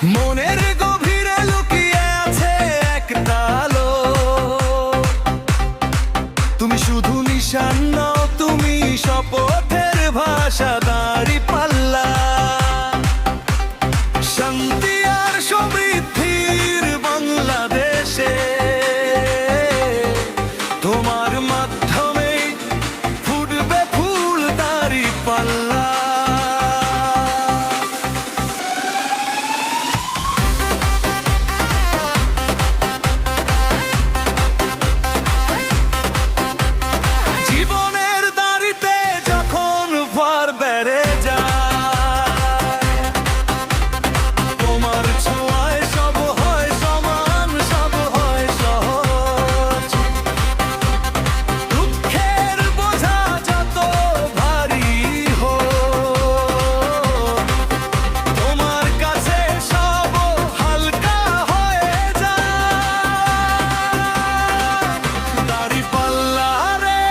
মনের গভীরে লুকিয়ে আছে একটা আলো। তুমি শুধু নিশান নও, তুমি শপথের ভাষা। দাঁড়িপাল্লা শান্তি আর সমৃদ্ধির বাংলাদেশে, তোমার মাধ্যমে ফুটবে ফুল দাঁড়িপাল্লা। জীবনের দাঁড়িতে যখন ভার বেড়ে যায়, তোমার ছোঁয়ায় সব হয় সমান, সব হয় সহজ। দুঃখের বোঝা যত ভারী হোক, তোমার কাছে সব হালকা হয়ে যায়। দাঁড়িপাল্লা রে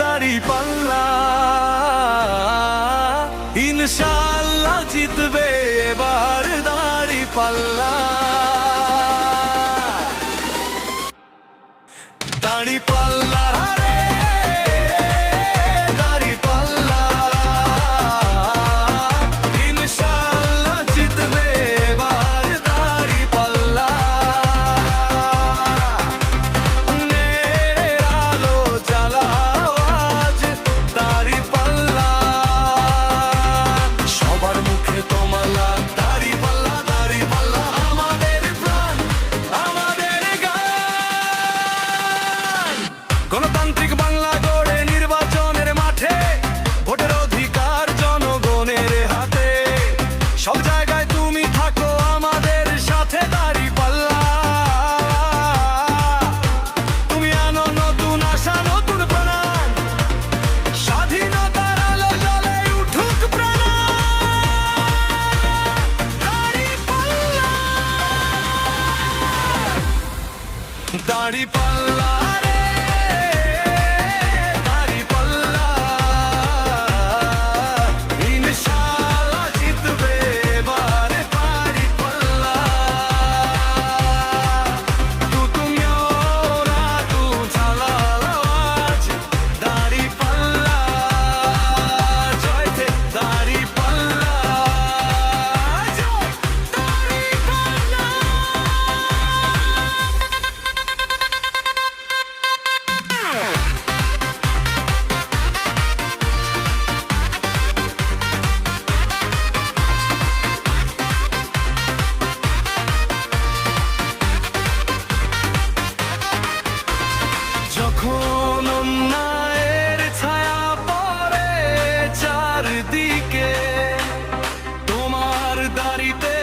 দাঁড়িপাল্লা, ইনশাআল্লাহ জিতবে এবার দাঁড়িপাল্লা। দাঁড়িপাল্লা রে দাঁড়িপাল্লা, ইনশাআল্লাহ জিতবে এবার দাঁড়িপাল্লা। নেড়ে আলো জ্বালাও আজ দাঁড়িপাল্লা, সবার মুখে তোমালা। দাঁড়িপাল্লা দাঁড়িপাল্লা আমাদের প্রাণ, আমাদের গান। গণতান্ত্রিক বাংলা গড়ে নির্বাচনের মাঠে, ভোটের অধিকার জনগণের হাতে। সব জায়গায় তুমি থাকো আমাদের সাথে। দাঁড়িপাল্লা তুমি আনো নতুন আশা, নতুন প্রাণ। স্বাধীনতার আলো জ্বলে উঠুক প্রাণ। দাঁড়িপাল্লা দাঁড়িপাল্লা রে দাঁড়িপাল্লা, ইনশাআল্লাহ জিতবে এবার দাঁড়িপাল্লা। তু তুমিও না তু ঝালালো আজ দাঁড়িপাল্লা, জয় হে দাঁড়িপাল্লা, জয় দাঁড়িপাল্লা। যখন অন্যায়ের ছায়া পড়ে চারদিকে, তোমার দাড়িতে